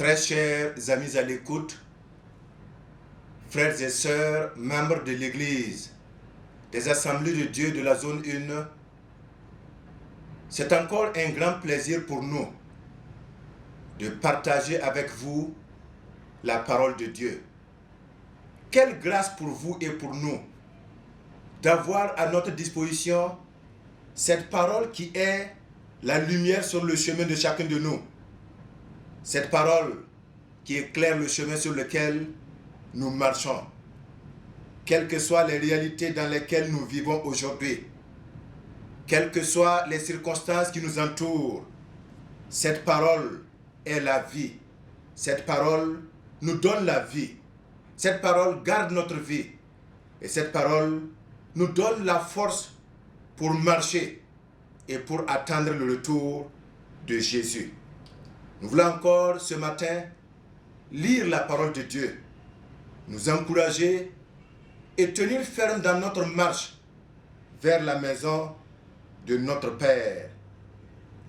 Très chers amis à l'écoute, frères et sœurs, membres de l'Église, des Assemblées de Dieu de la zone 1, c'est encore un grand plaisir pour nous de partager avec vous la parole de Dieu. Quelle grâce pour vous et pour nous d'avoir à notre disposition cette parole qui est la lumière sur le chemin de chacun de nous. Cette parole qui éclaire le chemin sur lequel nous marchons. Quelles que soient les réalités dans lesquelles nous vivons aujourd'hui, quelles que soient les circonstances qui nous entourent, cette parole est la vie. Cette parole nous donne la vie. Cette parole garde notre vie. Et cette parole nous donne la force pour marcher et pour attendre le retour de Jésus. Nous voulons encore ce matin lire la parole de Dieu, nous encourager et tenir ferme dans notre marche vers la maison de notre Père.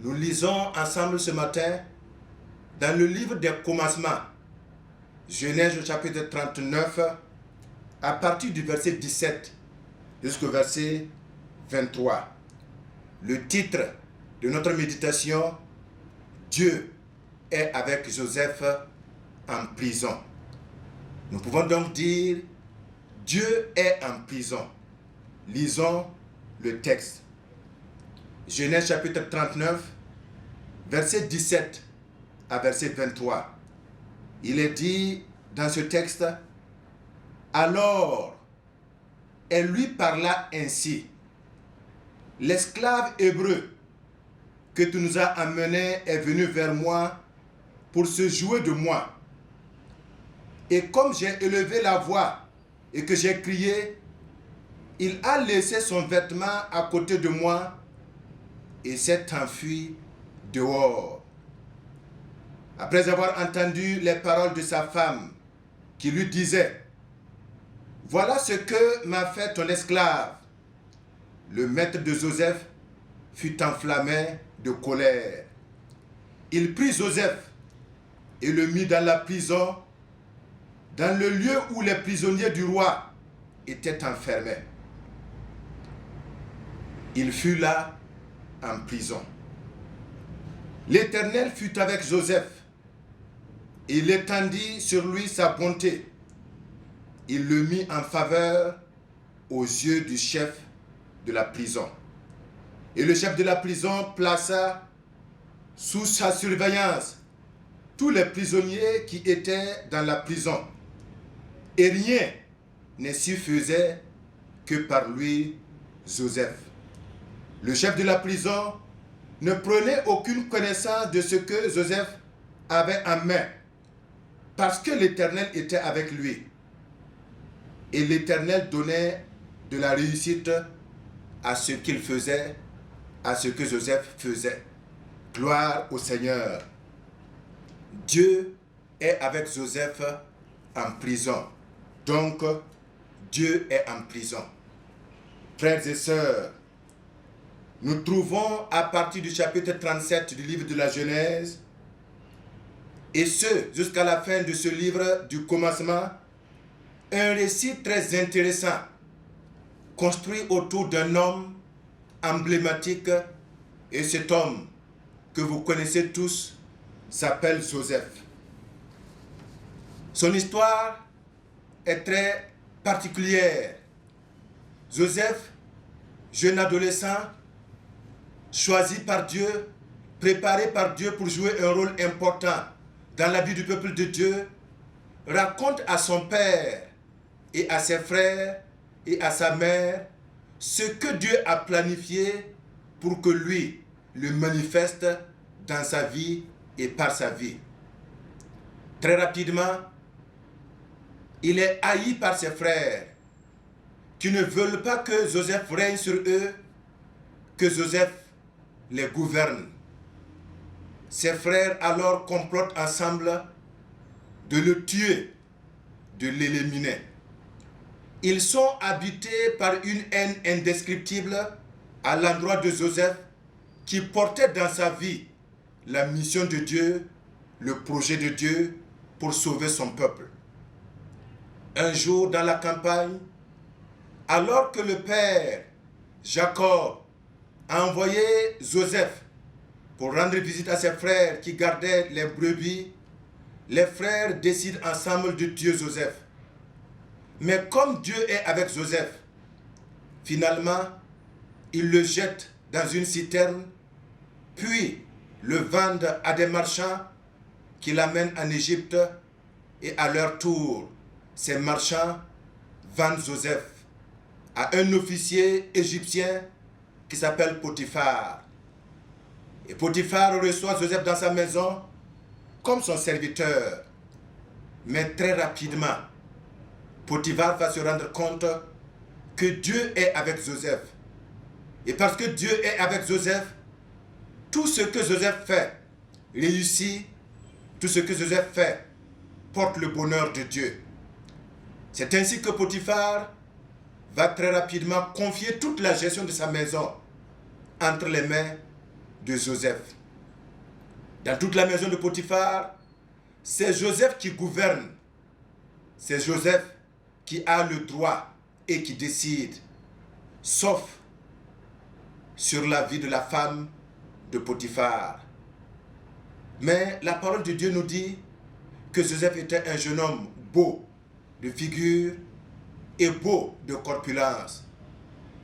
Nous lisons ensemble ce matin dans le livre des commencements, Genèse chapitre 39, à partir du verset 17 jusqu'au verset 23. Le titre de notre méditation, Dieu est avec Joseph en prison. Nous pouvons donc dire, Dieu est en prison. Lisons le texte. Genèse chapitre 39, verset 17 à verset 23. Il est dit dans ce texte, alors, elle lui parla ainsi. L'esclave hébreu que tu nous as amené est venu vers moi pour se jouer de moi. Et comme j'ai élevé la voix et que j'ai crié, il a laissé son vêtement à côté de moi et s'est enfui dehors. Après avoir entendu les paroles de sa femme qui lui disait, voilà ce que m'a fait ton esclave. Le maître de Joseph fut enflammé de colère. Il prit Joseph et le mit dans la prison, dans le lieu où les prisonniers du roi étaient enfermés. Il fut là en prison. L'Éternel fut avec Joseph. Il étendit sur lui sa bonté. Il le mit en faveur aux yeux du chef de la prison. Et le chef de la prison plaça sous sa surveillance tous les prisonniers qui étaient dans la prison. Et rien ne s'y faisait que par lui, Joseph. Le chef de la prison ne prenait aucune connaissance de ce que Joseph avait en main, parce que l'Éternel était avec lui. Et l'Éternel donnait de la réussite à ce qu'il faisait, à ce que Joseph faisait. Gloire au Seigneur. Dieu est avec Joseph en prison. Donc, Dieu est en prison. Frères et sœurs, nous trouvons à partir du chapitre 37 du livre de la Genèse, et ce, jusqu'à la fin de ce livre du commencement, un récit très intéressant, construit autour d'un homme emblématique, et cet homme que vous connaissez tous s'appelle Joseph. Son histoire est très particulière. Joseph, jeune adolescent, choisi par Dieu, préparé par Dieu pour jouer un rôle important dans la vie du peuple de Dieu, raconte à son père et à ses frères et à sa mère ce que Dieu a planifié pour que lui le manifeste dans sa vie et par sa vie. Très rapidement, il est haï par ses frères qui ne veulent pas que Joseph règne sur eux, que Joseph les gouverne. Ses frères alors complotent ensemble de le tuer, de l'éliminer. Ils sont habités par une haine indescriptible à l'endroit de Joseph qui portait dans sa vie la mission de Dieu, le projet de Dieu pour sauver son peuple. Un jour dans la campagne, alors que le père Jacob a envoyé Joseph pour rendre visite à ses frères qui gardaient les brebis, les frères décident ensemble de tuer Joseph. Mais comme Dieu est avec Joseph, finalement, ils le jettent dans une citerne, puis le vendent à des marchands qui l'amènent en Égypte, et à leur tour, ces marchands vendent Joseph à un officier égyptien qui s'appelle Potiphar. Et Potiphar reçoit Joseph dans sa maison comme son serviteur. Mais très rapidement, Potiphar va se rendre compte que Dieu est avec Joseph. Et parce que Dieu est avec Joseph, tout ce que Joseph fait réussit, tout ce que Joseph fait porte le bonheur de Dieu. C'est ainsi que Potiphar va très rapidement confier toute la gestion de sa maison entre les mains de Joseph. Dans toute la maison de Potiphar, c'est Joseph qui gouverne. C'est Joseph qui a le droit et qui décide, sauf sur la vie de la femme de Potiphar. Mais la parole de Dieu nous dit que Joseph était un jeune homme beau de figure et beau de corpulence.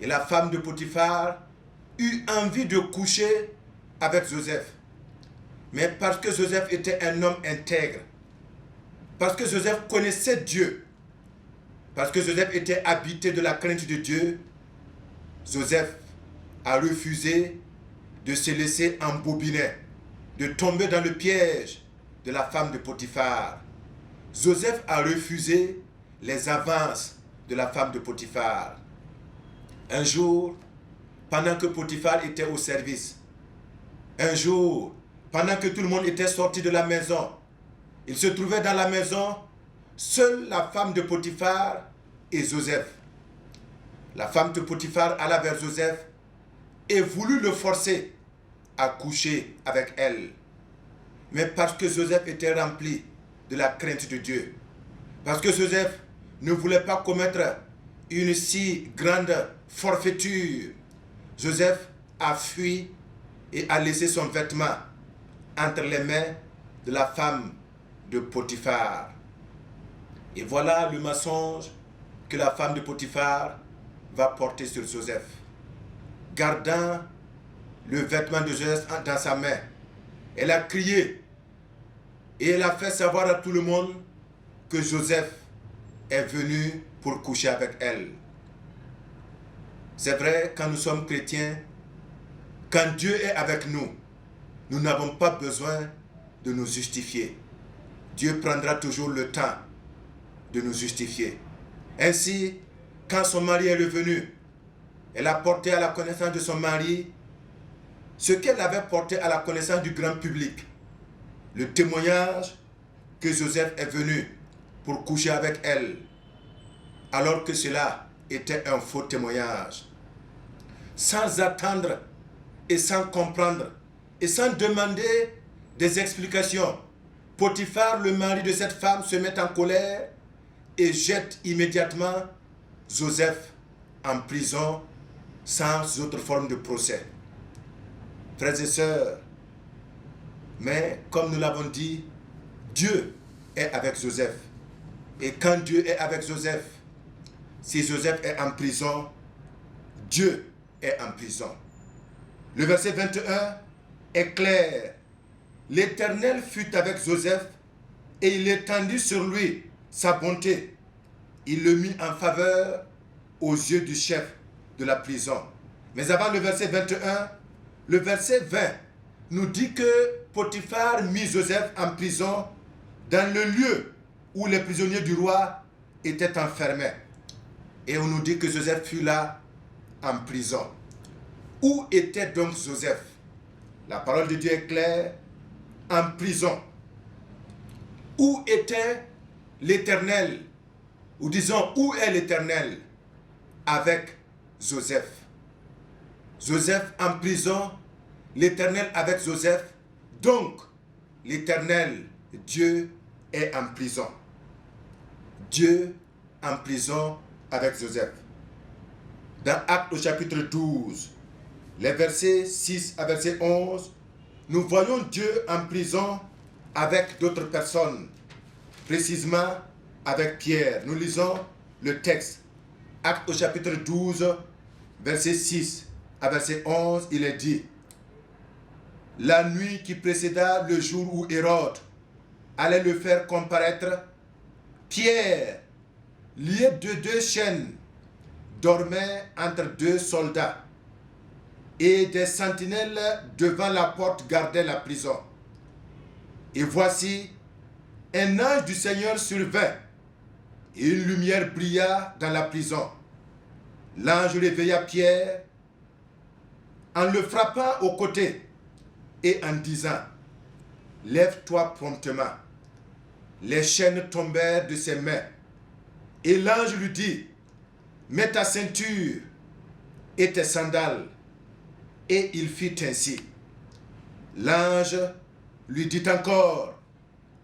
Et la femme de Potiphar eut envie de coucher avec Joseph. Mais parce que Joseph était un homme intègre, parce que Joseph connaissait Dieu, parce que Joseph était habité de la crainte de Dieu, Joseph a refusé de se laisser embobiner, de tomber dans le piège de la femme de Potiphar. Joseph a refusé les avances de la femme de Potiphar. Un jour, pendant que Potiphar était au service, un jour, pendant que tout le monde était sorti de la maison, il se trouvait dans la maison, seule la femme de Potiphar et Joseph. La femme de Potiphar alla vers Joseph et voulut le forcer à coucher avec elle. Mais parce que Joseph était rempli de la crainte de Dieu, parce que Joseph ne voulait pas commettre une si grande forfaiture, Joseph a fui et a laissé son vêtement entre les mains de la femme de Potiphar. Et voilà le mensonge que la femme de Potiphar va porter sur Joseph. Gardant le vêtement de Joseph dans sa main, elle a crié et elle a fait savoir à tout le monde que Joseph est venu pour coucher avec elle. C'est vrai, quand nous sommes chrétiens, quand Dieu est avec nous, nous n'avons pas besoin de nous justifier. Dieu prendra toujours le temps de nous justifier. Ainsi, quand son mari est revenu, elle a porté à la connaissance de son mari ce qu'elle avait porté à la connaissance du grand public. Le témoignage que Joseph est venu pour coucher avec elle, alors que cela était un faux témoignage. Sans attendre et sans comprendre et sans demander des explications, Potiphar, le mari de cette femme, se met en colère et jette immédiatement Joseph en prison sans autre forme de procès. Frères et sœurs, mais comme nous l'avons dit, Dieu est avec Joseph. Et quand Dieu est avec Joseph, si Joseph est en prison, Dieu est en prison. Le verset 21 est clair. L'Éternel fut avec Joseph et il étendit sur lui sa bonté. Il le mit en faveur aux yeux du chef de la prison. Mais avant le verset 21, le verset 20 nous dit que Potiphar mit Joseph en prison dans le lieu où les prisonniers du roi étaient enfermés. Et on nous dit que Joseph fut là en prison. Où était donc Joseph? La parole de Dieu est claire, en prison. Où était l'Éternel? Ou disons, où est l'Éternel avec Joseph? Joseph en prison, l'Éternel avec Joseph. Donc, l'Éternel Dieu est en prison. Dieu en prison avec Joseph. Dans Actes au chapitre 12, les versets 6 à verset 11, nous voyons Dieu en prison avec d'autres personnes, précisément avec Pierre. Nous lisons le texte. Actes au chapitre 12, verset 6 à verset 11, il est dit: la nuit qui précéda le jour où Hérode allait le faire comparaître, Pierre, lié de 2 chaînes, dormait entre 2 soldats, et des sentinelles devant la porte gardaient la prison. Et voici, un ange du Seigneur survint, et une lumière brilla dans la prison. L'ange réveilla Pierre en le frappant au côté et en disant: lève-toi promptement. Les chaînes tombèrent de ses mains. Et l'ange lui dit: mets ta ceinture et tes sandales. Et il fit ainsi. L'ange lui dit encore: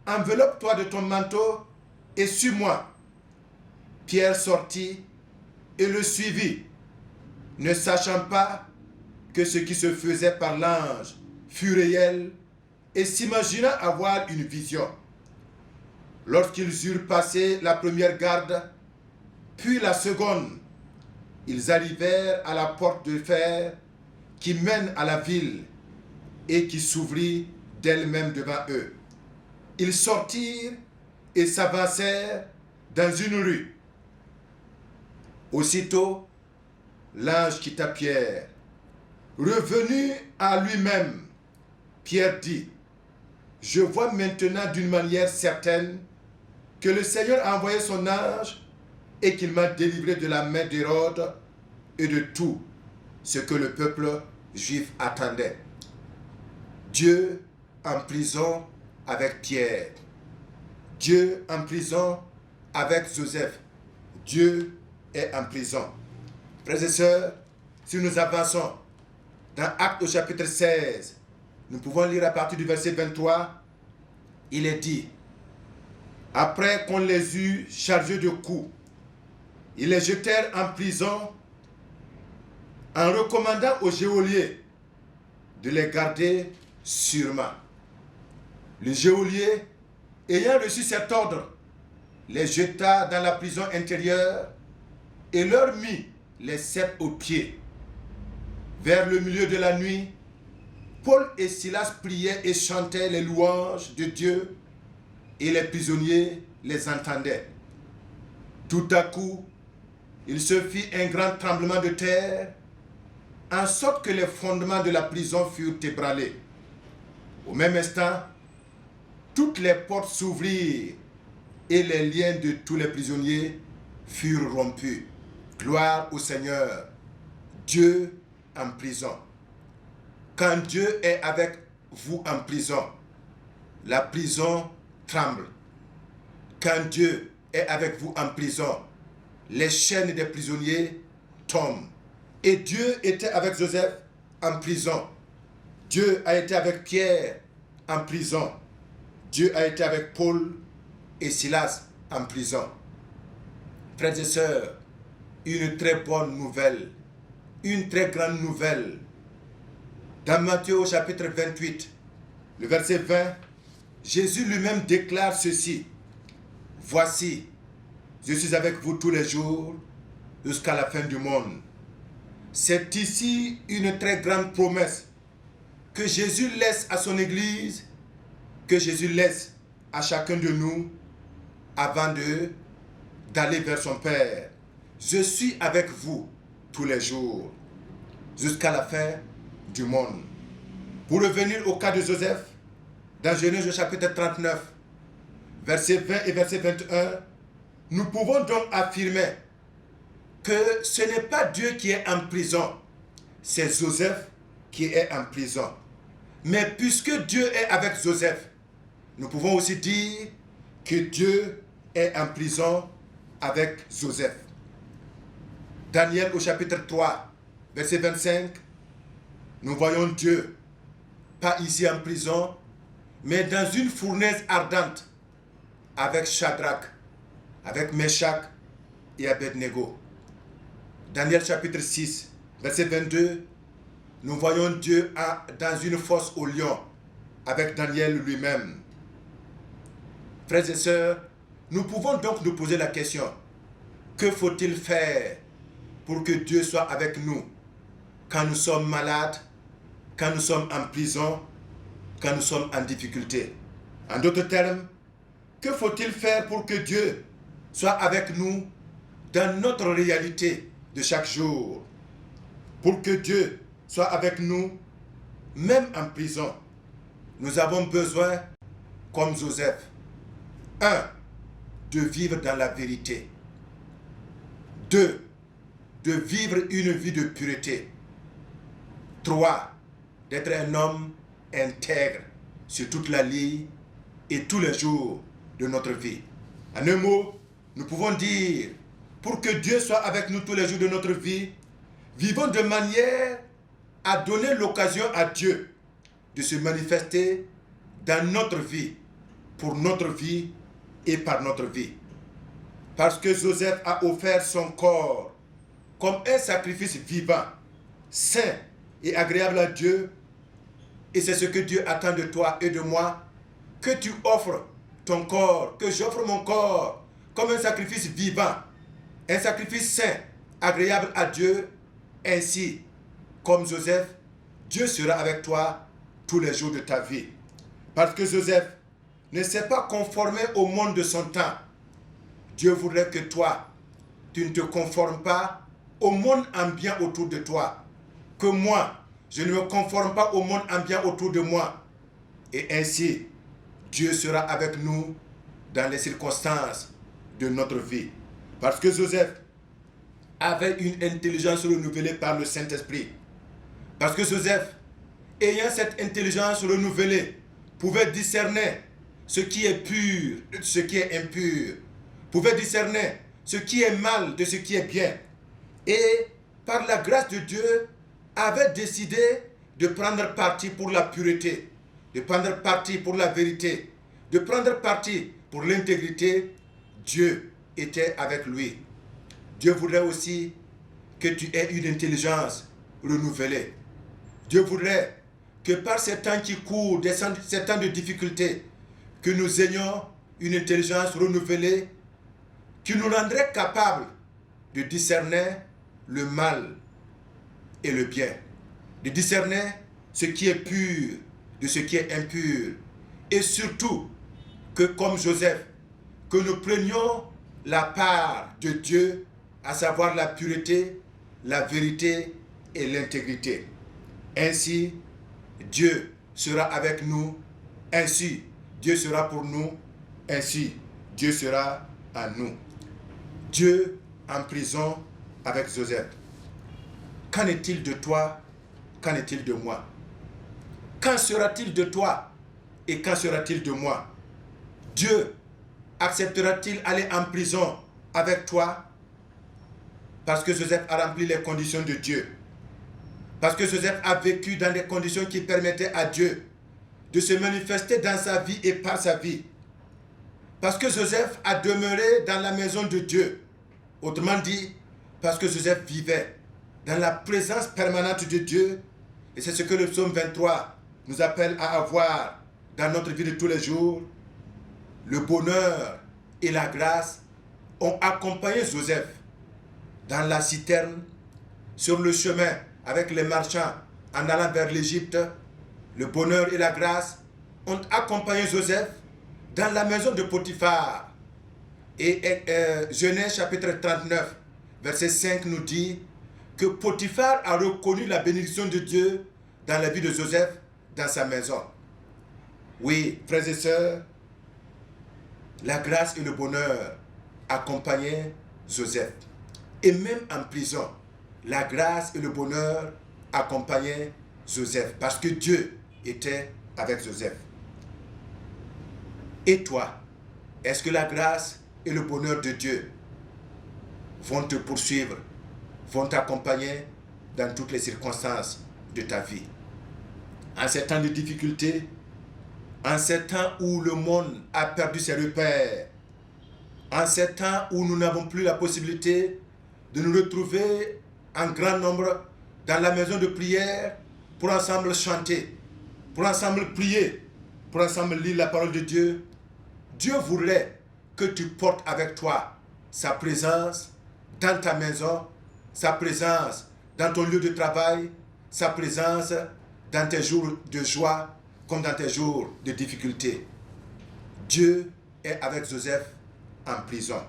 enveloppe-toi de ton manteau et suis-moi. Pierre sortit et le suivit, ne sachant pas que ce qui se faisait par l'ange fut réel, et s'imaginant avoir une vision. Lorsqu'ils eurent passé la première garde, puis la seconde, ils arrivèrent à la porte de fer qui mène à la ville et qui s'ouvrit d'elle-même devant eux. Ils sortirent et s'avancèrent dans une rue. Aussitôt, l'ange quitta Pierre. Revenu à lui-même, Pierre dit: je vois maintenant d'une manière certaine que le Seigneur a envoyé son ange et qu'il m'a délivré de la main d'Hérode et de tout ce que le peuple juif attendait. Dieu en prison avec Pierre. Dieu en prison avec Joseph. Dieu est en prison. Frères et sœurs, si nous avançons dans Actes au chapitre 16, nous pouvons lire à partir du verset 23, il est dit: après qu'on les eut chargés de coups, ils les jetèrent en prison en recommandant au geôlier de les garder sûrement. Le geôlier, ayant reçu cet ordre, les jeta dans la prison intérieure et leur mit les ceps aux pieds. Vers le milieu de la nuit, Paul et Silas priaient et chantaient les louanges de Dieu, et les prisonniers les entendaient. Tout à coup, il se fit un grand tremblement de terre, en sorte que les fondements de la prison furent ébranlés. Au même instant, toutes les portes s'ouvrirent et les liens de tous les prisonniers furent rompus. Gloire au Seigneur. Dieu en prison. Quand Dieu est avec vous en prison, la prison tremble. Quand Dieu est avec vous en prison, les chaînes des prisonniers tombent. Et Dieu était avec Joseph en prison. Dieu a été avec Pierre en prison. Dieu a été avec Paul et Silas en prison. Frères et sœurs, une très bonne nouvelle, une très grande nouvelle. Dans Matthieu au chapitre 28, le verset 20, Jésus lui-même déclare ceci: voici, je suis avec vous tous les jours jusqu'à la fin du monde. C'est ici une très grande promesse que Jésus laisse à son Église, que Jésus laisse à chacun de nous avant d'aller vers son Père. Je suis avec vous tous les jours jusqu'à la fin du monde. Pour revenir au cas de Joseph, dans Genèse chapitre 39, versets 20 et verset 21, nous pouvons donc affirmer que ce n'est pas Dieu qui est en prison, c'est Joseph qui est en prison. Mais puisque Dieu est avec Joseph, nous pouvons aussi dire que Dieu est en prison avec Joseph. Daniel au chapitre 3, verset 25, nous voyons Dieu, pas ici en prison, mais dans une fournaise ardente avec Shadrach, avec Meshach et Abednego. Daniel chapitre 6, verset 22, nous voyons Dieu dans une fosse au lion avec Daniel lui-même. Frères et sœurs, nous pouvons donc nous poser la question, que faut-il faire pour que Dieu soit avec nous quand nous sommes malades, quand nous sommes en prison, quand nous sommes en difficulté? En d'autres termes, que faut-il faire pour que Dieu soit avec nous dans notre réalité de chaque jour? Pour que Dieu soit avec nous, même en prison, nous avons besoin, comme Joseph, 1. De vivre dans la vérité. 2. De vivre une vie de pureté. 3. D'être un homme intègre sur toute la ligne et tous les jours de notre vie. En un mot, nous pouvons dire, pour que Dieu soit avec nous tous les jours de notre vie, vivons de manière à donner l'occasion à Dieu de se manifester dans notre vie, pour notre vie et par notre vie. Parce que Joseph a offert son corps comme un sacrifice vivant, saint et agréable à Dieu, et c'est ce que Dieu attend de toi et de moi, que tu offres ton corps, que j'offre mon corps comme un sacrifice vivant, un sacrifice saint, agréable à Dieu. Ainsi, comme Joseph, Dieu sera avec toi tous les jours de ta vie. Parce que Joseph ne s'est pas conformé au monde de son temps. Dieu voudrait que toi, tu ne te conformes pas au monde ambiant autour de toi. Que moi, je ne me conforme pas au monde ambiant autour de moi. Et ainsi, Dieu sera avec nous dans les circonstances de notre vie. Parce que Joseph avait une intelligence renouvelée par le Saint-Esprit. Parce que Joseph, ayant cette intelligence renouvelée, pouvait discerner ce qui est pur de ce qui est impur, pouvait discerner ce qui est mal de ce qui est bien. Et par la grâce de Dieu, avait décidé de prendre parti pour la pureté, de prendre parti pour la vérité, de prendre parti pour l'intégrité. Dieu était avec lui. Dieu voudrait aussi que tu aies une intelligence renouvelée. Dieu voudrait que par ces temps qui courent, ces temps de difficulté, que nous ayons une intelligence renouvelée qui nous rendrait capables de discerner le mal et le bien, de discerner ce qui est pur de ce qui est impur, et surtout que comme Joseph, que nous prenions la part de Dieu, à savoir la pureté, la vérité et l'intégrité. Ainsi, Dieu sera avec nous, ainsi Dieu sera pour nous, ainsi Dieu sera à nous. Dieu en prison avec Joseph. Qu'en est-il de toi? Qu'en est-il de moi? Qu'en sera-t-il de toi et qu'en sera-t-il de moi? Dieu acceptera-t-il aller en prison avec toi? Parce que Joseph a rempli les conditions de Dieu. Parce que Joseph a vécu dans des conditions qui permettaient à Dieu de se manifester dans sa vie et par sa vie. Parce que Joseph a demeuré dans la maison de Dieu. Autrement dit, parce que Joseph vivait dans la présence permanente de Dieu. Et c'est ce que le psaume 23 nous appelle à avoir dans notre vie de tous les jours. Le bonheur et la grâce ont accompagné Joseph dans la citerne, sur le chemin avec les marchands en allant vers l'Égypte. Le bonheur et la grâce ont accompagné Joseph dans la maison de Potiphar. Et Genèse chapitre 39, verset 5 nous dit que Potiphar a reconnu la bénédiction de Dieu dans la vie de Joseph, dans sa maison. Oui, frères et sœurs, la grâce et le bonheur accompagnaient Joseph. Et même en prison, la grâce et le bonheur accompagnaient Joseph, parce que Dieu était avec Joseph. Et toi, est-ce que la grâce et le bonheur de Dieu vont te poursuivre, vont t'accompagner dans toutes les circonstances de ta vie? En ces temps de difficulté, En ces temps où le monde a perdu ses repères, en ces temps où nous n'avons plus la possibilité de nous retrouver en grand nombre dans la maison de prière pour ensemble chanter, pour ensemble prier, pour ensemble lire la parole de Dieu, Dieu voudrait que tu portes avec toi sa présence dans ta maison, sa présence dans ton lieu de travail, sa présence dans tes jours de joie comme dans tes jours de difficulté. Dieu est avec Joseph en prison.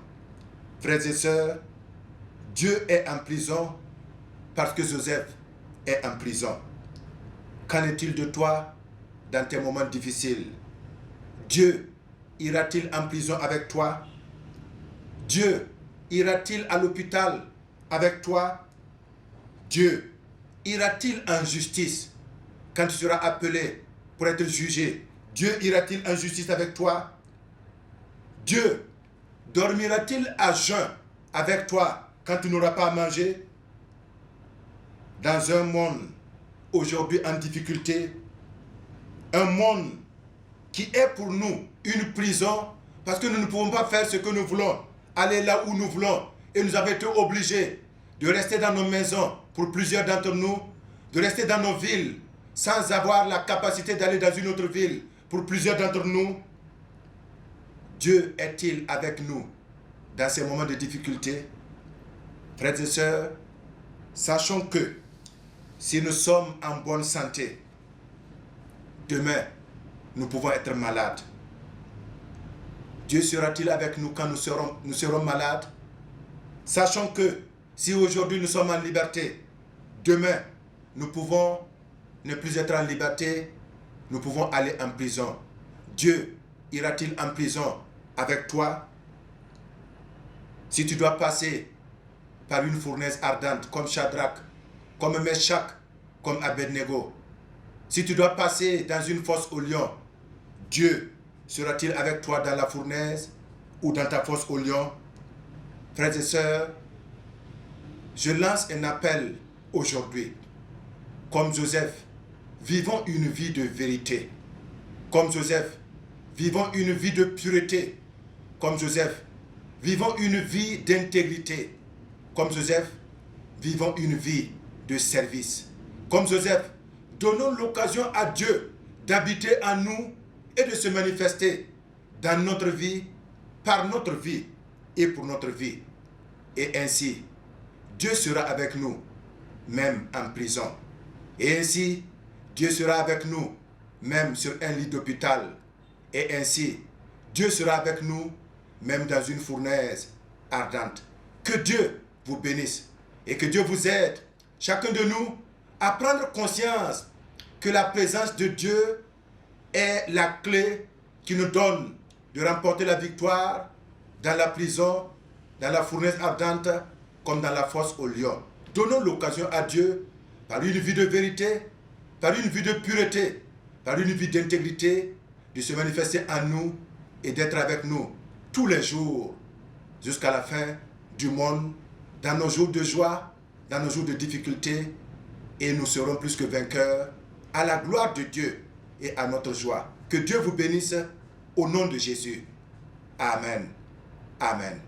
Frères et sœurs, Dieu est en prison parce que Joseph est en prison. Qu'en est-il de toi dans tes moments difficiles? Dieu ira-t-il en prison avec toi? Dieu ira-t-il à l'hôpital avec toi? Dieu ira-t-il en justice quand tu seras appelé pour être jugé? Dieu ira-t-il en justice avec toi? Dieu dormira-t-il à jeun avec toi quand tu n'auras pas à manger? Dans un monde aujourd'hui en difficulté, un monde qui est pour nous une prison parce que nous ne pouvons pas faire ce que nous voulons, aller là où nous voulons, et nous avons été obligés de rester dans nos maisons pour plusieurs d'entre nous, de rester dans nos villes sans avoir la capacité d'aller dans une autre ville pour plusieurs d'entre nous. Dieu est-il avec nous dans ces moments de difficulté? Frères et sœurs, sachons que si nous sommes en bonne santé, demain, nous pouvons être malades. Dieu sera-t-il avec nous quand nous serons malades? Sachons que si aujourd'hui nous sommes en liberté, demain, nous pouvons ne plus être en liberté, nous pouvons aller en prison. Dieu ira-t-il en prison avec toi? Si tu dois passer par une fournaise ardente comme Shadrach, comme Meshach, comme Abednego, si tu dois passer dans une fosse au lion, Dieu sera-t-il avec toi dans la fournaise ou dans ta fosse au lion? Frères et sœurs, je lance un appel aujourd'hui. Comme Joseph, vivons une vie de vérité. Comme Joseph, vivons une vie de pureté. Comme Joseph, vivons une vie d'intégrité. Comme Joseph, vivons une vie de service. Comme Joseph, donnons l'occasion à Dieu d'habiter en nous et de se manifester dans notre vie, par notre vie et pour notre vie. Et ainsi, Dieu sera avec nous, même en prison. Et ainsi, Dieu sera avec nous, même sur un lit d'hôpital. Et ainsi, Dieu sera avec nous, même dans une fournaise ardente. Que Dieu vous bénisse et que Dieu vous aide, chacun de nous, à prendre conscience que la présence de Dieu est la clé qui nous donne de remporter la victoire dans la prison, dans la fournaise ardente, comme dans la fosse au lion. Donnons l'occasion à Dieu, par une vie de vérité, par une vie de pureté, par une vie d'intégrité, de se manifester en nous et d'être avec nous tous les jours, jusqu'à la fin du monde, dans nos jours de joie, dans nos jours de difficulté, et nous serons plus que vainqueurs, à la gloire de Dieu et à notre joie. Que Dieu vous bénisse au nom de Jésus. Amen. Amen.